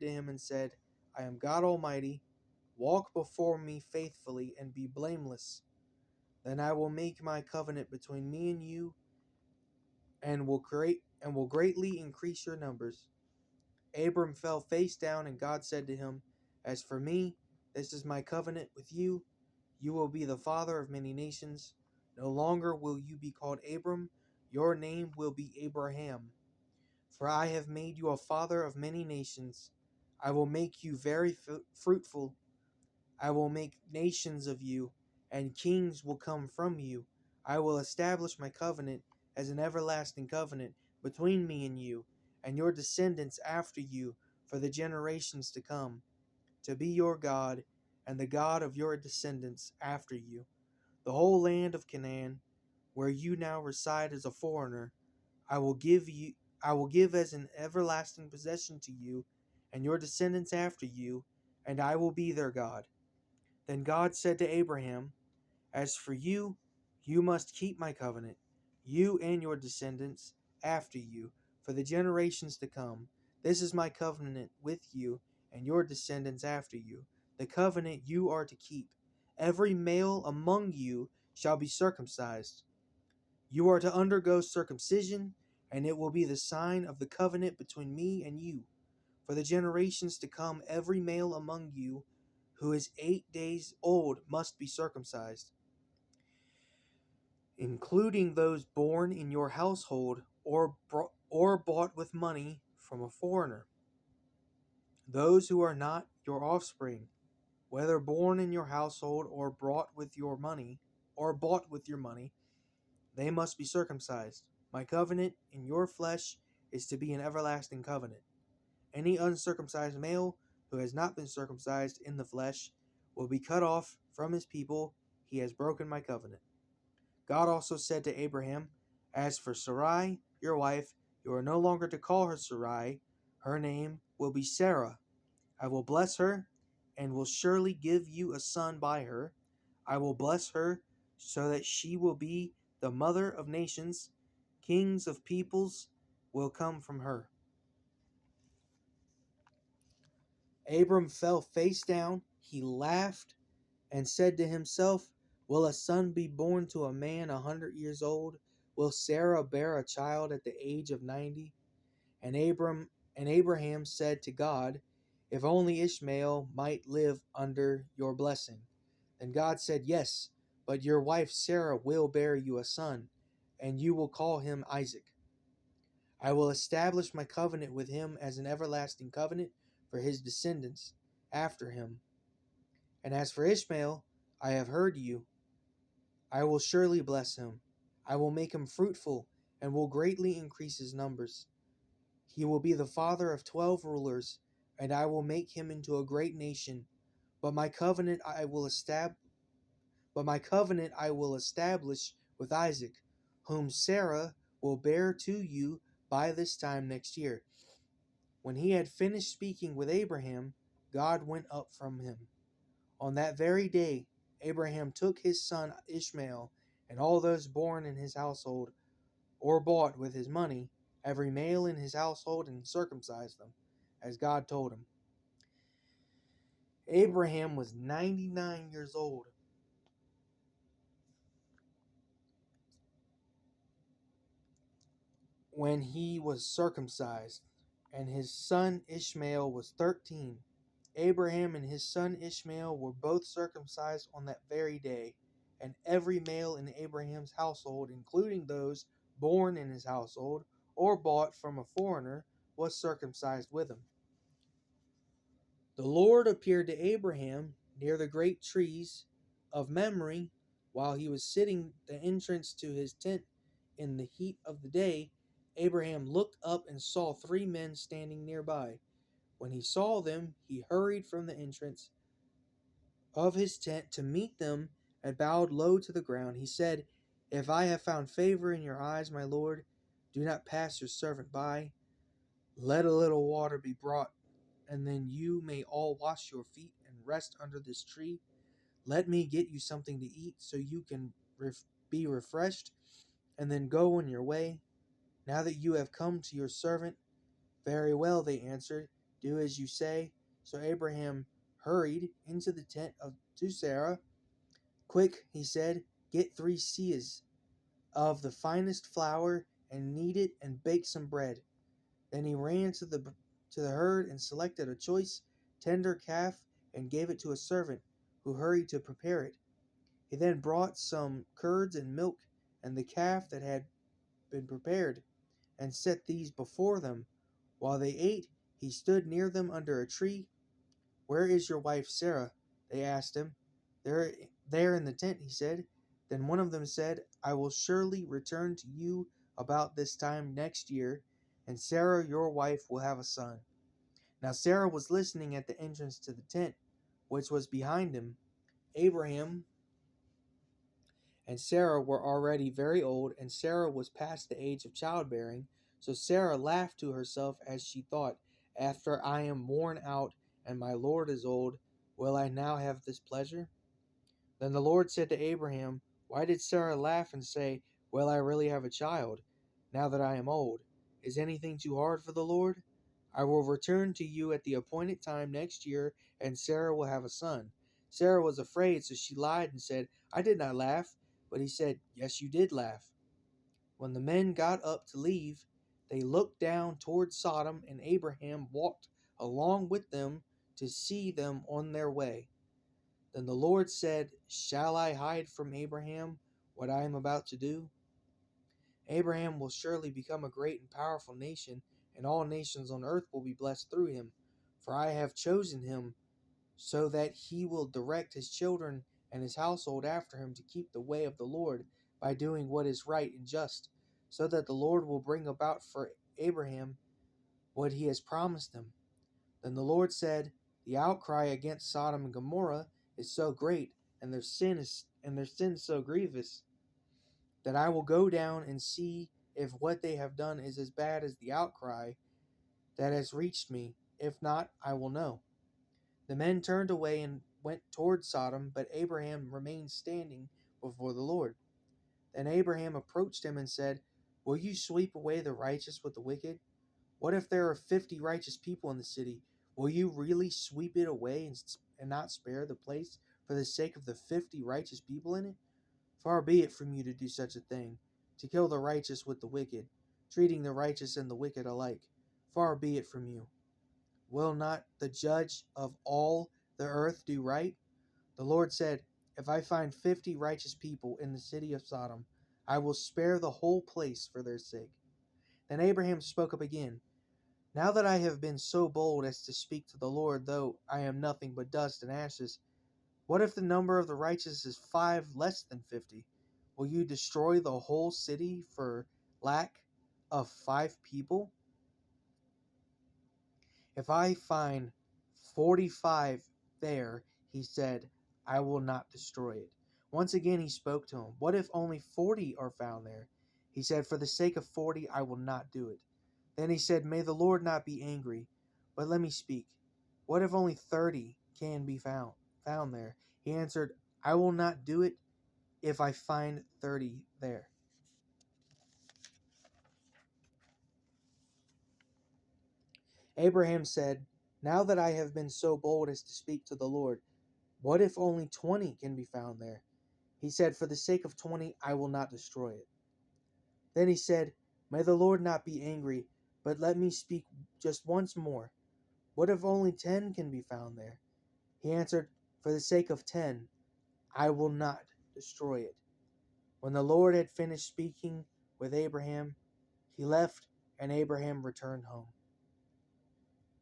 to him and said, I am God Almighty. Walk before me faithfully and be blameless. Then I will make my covenant between me and you, and will greatly increase your numbers. Abram fell face down, and God said to him, As for me, this is my covenant with you. You will be the father of many nations. No longer will you be called Abram, your name will be Abraham. For I have made you a father of many nations. I will make you very fruitful. I will make nations of you, and kings will come from you. I will establish my covenant as an everlasting covenant between me and you, and your descendants after you, for the generations to come, to be your God, and the God of your descendants after you. The whole land of Canaan, where you now reside as a foreigner, I will give as an everlasting possession to you and your descendants after you, and I will be their God. Then God said to Abraham, As for you, you must keep my covenant, you and your descendants after you, for the generations to come. This is my covenant with you and your descendants after you, the covenant you are to keep. Every male among you shall be circumcised. You are to undergo circumcision, and it will be the sign of the covenant between me and you. For the generations to come, every male among you who is 8 days old must be circumcised, including those born in your household or bought with money from a foreigner. Those who are not your offspring, whether born in your household or bought with your money, they must be circumcised. My covenant in your flesh is to be an everlasting covenant. Any uncircumcised male who has not been circumcised in the flesh will be cut off from his people. He has broken my covenant. God also said to Abraham, As for Sarai, your wife, you are no longer to call her Sarai. Her name will be Sarah. I will bless her and will surely give you a son by her. I will bless her so that she will be the mother of nations. Kings of peoples will come from her. Abram fell face down. He laughed and said to himself, Will a son be born to a man 100 years old? Will Sarah bear a child at the age of 90? And Abraham said to God, If only Ishmael might live under your blessing. Then God said, Yes, but your wife Sarah will bear you a son, and you will call him Isaac. I will establish my covenant with him as an everlasting covenant for his descendants after him. And as for Ishmael, I have heard you. I will surely bless him. I will make him fruitful and will greatly increase his numbers. He will be the father of 12 rulers, and I will make him into a great nation. But my covenant I will establish with Isaac, whom Sarah will bear to you by this time next year. When he had finished speaking with Abraham, God went up from him. On that very day, Abraham took his son Ishmael and all those born in his household or bought with his money, every male in his household, and circumcised them, as God told him. Abraham was 99 years old when he was circumcised, and his son Ishmael was 13. Abraham and his son Ishmael were both circumcised on that very day, and every male in Abraham's household, including those born in his household or bought from a foreigner, was circumcised with him. The Lord appeared to Abraham near the great trees of Mamre while he was sitting at the entrance to his tent in the heat of the day. Abraham looked up and saw 3 men standing nearby. When he saw them, he hurried from the entrance of his tent to meet them and bowed low to the ground. He said, If I have found favor in your eyes, my Lord, do not pass your servant by. Let a little water be brought, and then you may all wash your feet and rest under this tree. Let me get you something to eat so you can be refreshed, and then go on your way. Now that you have come to your servant. Very well, they answered. Do as you say. So Abraham hurried into the tent to Sarah. Quick, he said, get 3 seahs of the finest flour and knead it and bake some bread. Then he ran to the herd and selected a choice, tender calf and gave it to a servant, who hurried to prepare it. He then brought some curds and milk and the calf that had been prepared, and set these before them. While they ate, he stood near them under a tree. Where is your wife Sarah? They asked him. There in the tent, he said. Then one of them said, I will surely return to you about this time next year, and Sarah your wife will have a son. Now Sarah was listening at the entrance to the tent, which was behind him. Abraham and Sarah were already very old, and Sarah was past the age of childbearing. So Sarah laughed to herself as she thought, after I am worn out and my Lord is old, will I now have this pleasure? Then the Lord said to Abraham, why did Sarah laugh and say, will I really have a child, now that I am old? Is anything too hard for the Lord? I will return to you at the appointed time next year, and Sarah will have a son. Sarah was afraid, so she lied and said, I did not laugh. But he said, yes, you did laugh. When the men got up to leave, they looked down toward Sodom, and Abraham walked along with them to see them on their way. Then the Lord said, shall I hide from Abraham what I am about to do? Abraham will surely become a great and powerful nation, and all nations on earth will be blessed through him. For I have chosen him so that he will direct his children and his household after him to keep the way of the Lord by doing what is right and just, so that the Lord will bring about for Abraham what he has promised him. Then the Lord said, the outcry against Sodom and Gomorrah is so great, and their sin so grievous, that I will go down and see if what they have done is as bad as the outcry that has reached me. If not, I will know. The men turned away and went toward Sodom, but Abraham remained standing before the Lord. Then Abraham approached him and said, will you sweep away the righteous with the wicked? What if there are 50 righteous people in the city? Will you really sweep it away and not spare the place for the sake of the 50 righteous people in it? Far be it from you to do such a thing, to kill the righteous with the wicked, treating the righteous and the wicked alike. Far be it from you. Will not the judge of all the earth do right? The Lord said, if I find 50 righteous people in the city of Sodom, I will spare the whole place for their sake. Then Abraham spoke up again. Now that I have been so bold as to speak to the Lord, though I am nothing but dust and ashes, what if the number of the righteous is 5 less than 50? Will you destroy the whole city for lack of 5 people? If I find 45 there, he said, I will not destroy it. Once again he spoke to him. What if only 40 are found there? He said, for the sake of 40, I will not do it. Then he said, may the Lord not be angry, but let me speak. What if only 30 can be found there? He answered, I will not do it if I find 30 there. Abraham said, now that I have been so bold as to speak to the Lord, what if only 20 can be found there? He said, for the sake of 20, I will not destroy it. Then he said, may the Lord not be angry, but let me speak just once more. What if only 10 can be found there? He answered, for the sake of 10, I will not destroy it. When the Lord had finished speaking with Abraham, he left, and Abraham returned home.